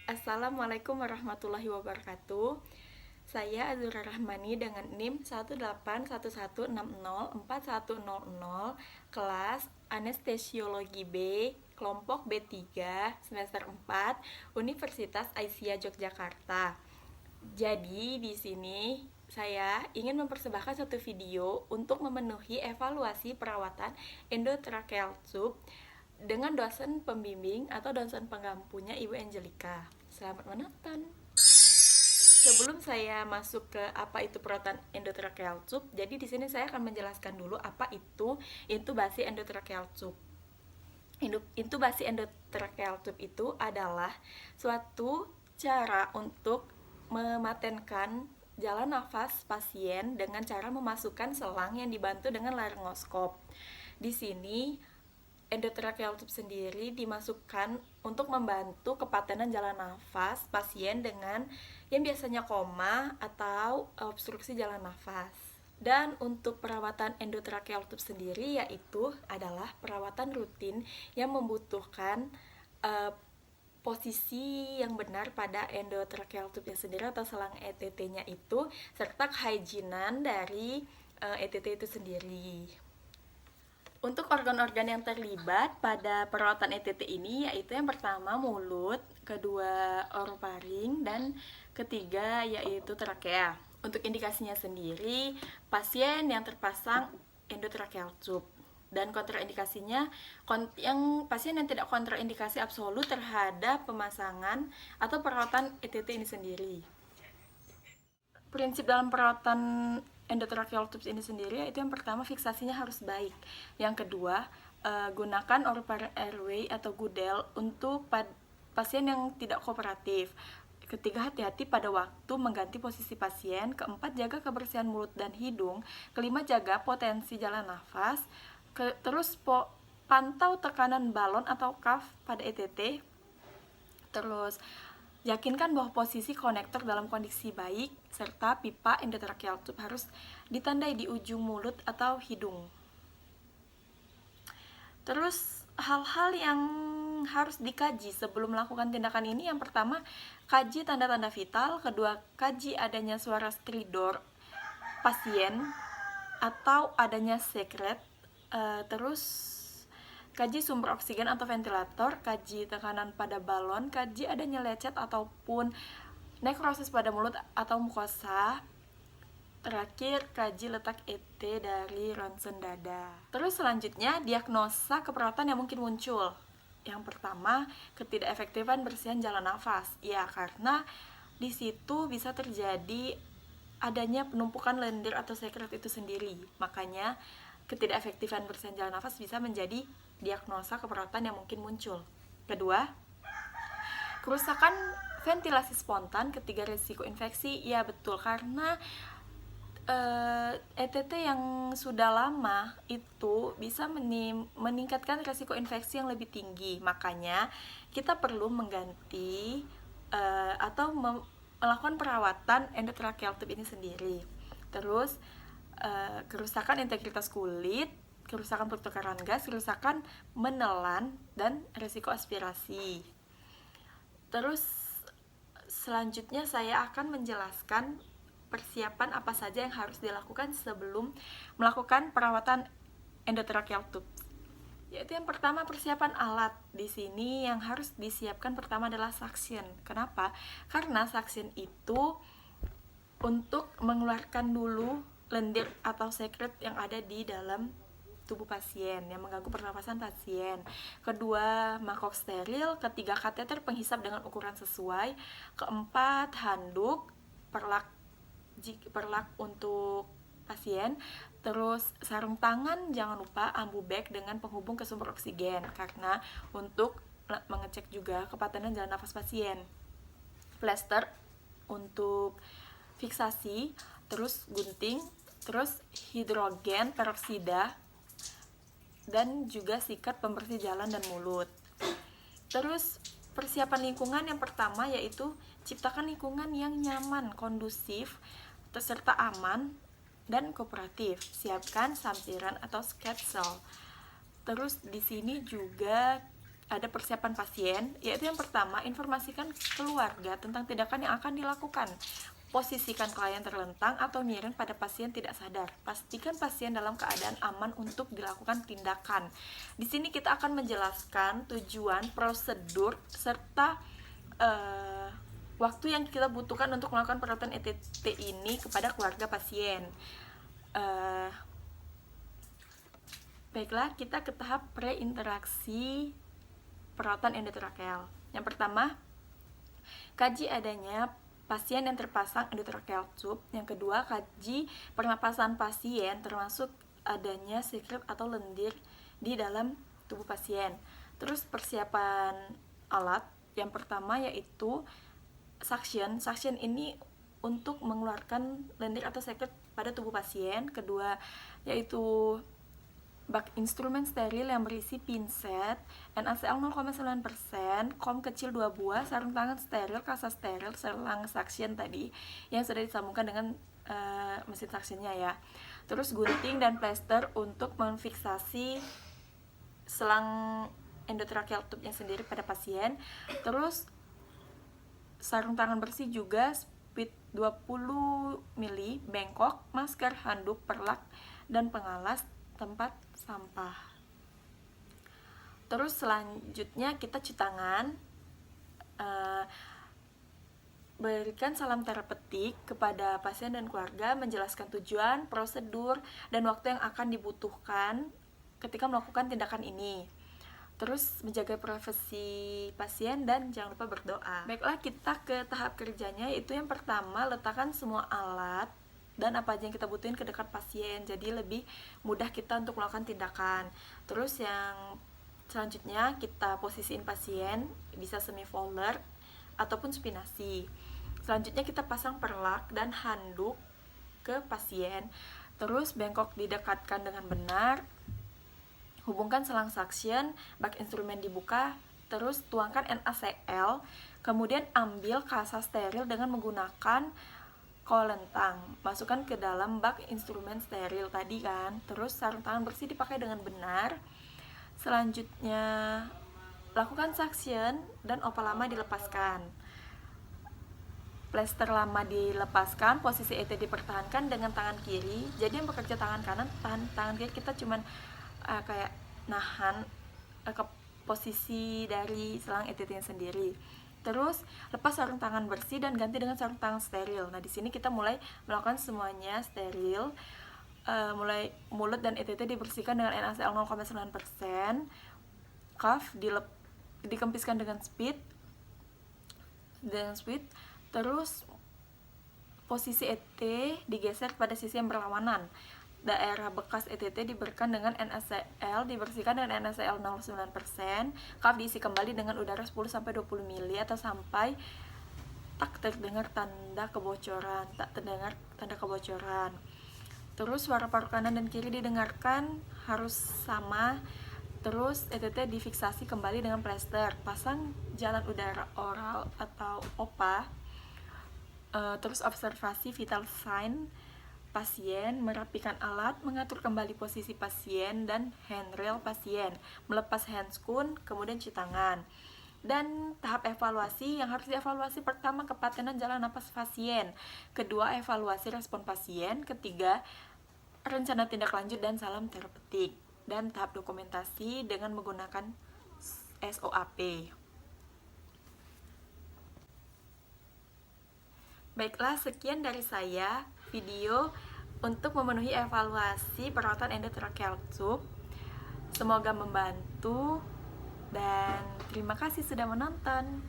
Assalamualaikum warahmatullahi wabarakatuh. Saya Azura Rahmani dengan NIM 18116041100, kelas Anestesiologi B, kelompok B3, semester 4, Universitas Aisyah Yogyakarta. Jadi di sini saya ingin mempersembahkan satu video untuk memenuhi evaluasi perawatan endotracheal tube dengan dosen pembimbing atau dosen penggampunya Ibu Angelika. Selamat menonton. Sebelum saya masuk ke apa itu perawatan endotracheal tube, jadi di sini saya akan menjelaskan dulu apa itu intubasi endotracheal tube. Intubasi endotracheal tube itu adalah suatu cara untuk mematenkan jalan nafas pasien dengan cara memasukkan selang yang dibantu dengan laryngoskop. Di sini endotracheal tube sendiri dimasukkan untuk membantu kepatenan jalan nafas pasien dengan yang biasanya koma atau obstruksi jalan nafas. Dan untuk perawatan endotracheal tube sendiri yaitu adalah perawatan rutin yang membutuhkan posisi yang benar pada endotracheal tube sendiri atau selang ETT-nya itu, serta kehigienan dari ETT itu sendiri. Untuk organ-organ yang terlibat pada perawatan ETT ini yaitu yang pertama mulut, kedua orofaring, dan ketiga yaitu trakea. Untuk indikasinya sendiri, pasien yang terpasang endotracheal tube, dan kontraindikasinya yang pasien yang tidak kontraindikasi absolut terhadap pemasangan atau perawatan ETT ini sendiri. Prinsip dalam perawatan endotracheal tubes ini sendiri yaitu yang pertama, fiksasinya harus baik. Yang kedua, gunakan orofaring airway atau gudel untuk pasien yang tidak kooperatif. Ketiga, hati-hati pada waktu mengganti posisi pasien. Keempat, jaga kebersihan mulut dan hidung. Kelima, jaga potensi jalan nafas. Terus pantau tekanan balon atau cuff pada ETT. Terus yakinkan bahwa posisi konektor dalam kondisi baik, serta pipa endotracheal tube harus ditandai di ujung mulut atau hidung. Terus hal-hal yang harus dikaji sebelum melakukan tindakan ini, yang pertama, kaji tanda-tanda vital. Kedua, kaji adanya suara stridor pasien atau adanya sekret. Terus kaji sumber oksigen atau ventilator, kaji tekanan pada balon, kaji adanya lecet ataupun nekrosis pada mulut atau mukosa. Terakhir, kaji letak ET dari ronsen dada. Terus selanjutnya, diagnosa keperawatan yang mungkin muncul. Yang pertama, ketidakefektifan bersihan jalan nafas. Ya, karena di situ bisa terjadi adanya penumpukan lendir atau sekret itu sendiri. Makanya ketidakefektifan bersihan jalan nafas bisa menjadi diagnosa keperawatan yang mungkin muncul. Kedua, kerusakan ventilasi spontan. Ketiga, risiko infeksi. Ya betul, karena ETT yang sudah lama itu bisa meningkatkan risiko infeksi yang lebih tinggi. Makanya kita perlu mengganti atau melakukan perawatan endotracheal tube ini sendiri. Terus kerusakan integritas kulit, kerusakan pertukaran gas, kerusakan menelan, dan risiko aspirasi. Terus selanjutnya saya akan menjelaskan persiapan apa saja yang harus dilakukan sebelum melakukan perawatan endotracheal tube. Yaitu yang pertama, persiapan alat. Di sini yang harus disiapkan pertama adalah suction. Kenapa? Karena suction itu untuk mengeluarkan dulu lendir atau sekret yang ada di dalam tubuh pasien yang mengganggu pernapasan pasien. Kedua, mangkok steril. Ketiga, kateter penghisap dengan ukuran sesuai. Keempat, handuk, perlak untuk pasien. Terus sarung tangan, jangan lupa ambu bag dengan penghubung ke sumber oksigen karena untuk mengecek juga kepatenan jalan nafas pasien. Plester untuk fiksasi, terus gunting, terus hidrogen peroksida, dan juga sikat pembersih jalan dan mulut. Terus persiapan lingkungan yang pertama yaitu ciptakan lingkungan yang nyaman, kondusif, serta aman dan kooperatif. Siapkan sampiran atau sketsel. Terus di sini juga ada persiapan pasien, yaitu yang pertama, informasikan keluarga tentang tindakan yang akan dilakukan. Posisikan klien terlentang atau miring pada pasien tidak sadar. Pastikan pasien dalam keadaan aman untuk dilakukan tindakan. Di sini kita akan menjelaskan tujuan, prosedur, serta waktu yang kita butuhkan untuk melakukan perawatan ETT ini kepada keluarga pasien. Baiklah, kita ke tahap pre-interaksi perawatan endotrakeal. Yang pertama, kaji adanya pasien yang terpasang endotrakeal tube. Yang kedua, kaji pernapasan pasien termasuk adanya secret atau lendir di dalam tubuh pasien. Terus persiapan alat. Yang pertama yaitu suction. Suction ini untuk mengeluarkan lendir atau secret pada tubuh pasien. Kedua yaitu bak instrumen steril yang berisi pinset, NaCl 0,9%, kom kecil 2 buah, sarung tangan steril, kasa steril, selang suction tadi yang sudah disambungkan dengan mesin suctionnya ya. Terus gunting dan plester untuk memfiksasi selang endotracheal tube yang sendiri pada pasien. Terus sarung tangan bersih juga, speed 20 ml, bengkok, masker, handuk, perlak, dan pengalas tempat sampah. Terus selanjutnya kita cuci tangan. Berikan salam terapeutik kepada pasien dan keluarga, menjelaskan tujuan, prosedur, dan waktu yang akan dibutuhkan ketika melakukan tindakan ini. Terus menjaga privasi pasien dan jangan lupa berdoa. Baiklah, kita ke tahap kerjanya, yaitu yang pertama, letakkan semua alat dan apa aja yang kita butuhin ke dekat pasien, jadi lebih mudah kita untuk melakukan tindakan. Terus yang selanjutnya, kita posisiin pasien, bisa semi Fowler ataupun supinasi. Selanjutnya kita pasang perlak dan handuk ke pasien. Terus bengkok didekatkan dengan benar, hubungkan selang suction, bak instrumen dibuka, terus tuangkan NaCl, kemudian ambil kasa steril dengan menggunakan kolentang, masukkan ke dalam bak instrumen steril tadi kan. Terus sarung tangan bersih dipakai dengan benar. Selanjutnya lakukan suction dan opal lama dilepaskan. Plester lama dilepaskan, posisi ET dipertahankan dengan tangan kiri. Jadi yang bekerja tangan kanan, tangan kiri kita cuman kayak nahan ke posisi dari selang ETT-nya sendiri. Terus lepas sarung tangan bersih dan ganti dengan sarung tangan steril. Nah, di sini kita mulai melakukan semuanya steril. Mulai mulut dan ETT dibersihkan dengan NaCl 0,9%. Cuff dikempiskan dengan speed. Terus posisi ET digeser pada sisi yang berlawanan. Daerah bekas ETT diberikan dengan NaCl, dibersihkan dengan NaCl 0,9%. Cuff diisi kembali dengan udara 10-20 ml atau sampai tak terdengar tanda kebocoran. Terus suara paru kanan dan kiri didengarkan harus sama. Terus ETT difiksasi kembali dengan plester. Pasang jalan udara oral atau OPA. Terus observasi vital sign pasien, merapikan alat, mengatur kembali posisi pasien dan handrail pasien, melepas handscoon, kemudian cuci tangan. Dan tahap evaluasi yang harus dievaluasi, pertama kepatenan jalan napas pasien, kedua evaluasi respon pasien, ketiga rencana tindak lanjut dan salam terapeutik, dan tahap dokumentasi dengan menggunakan SOAP. Baiklah, sekian dari saya video untuk memenuhi evaluasi perawatan endotracheal tube. Semoga membantu dan terima kasih sudah menonton.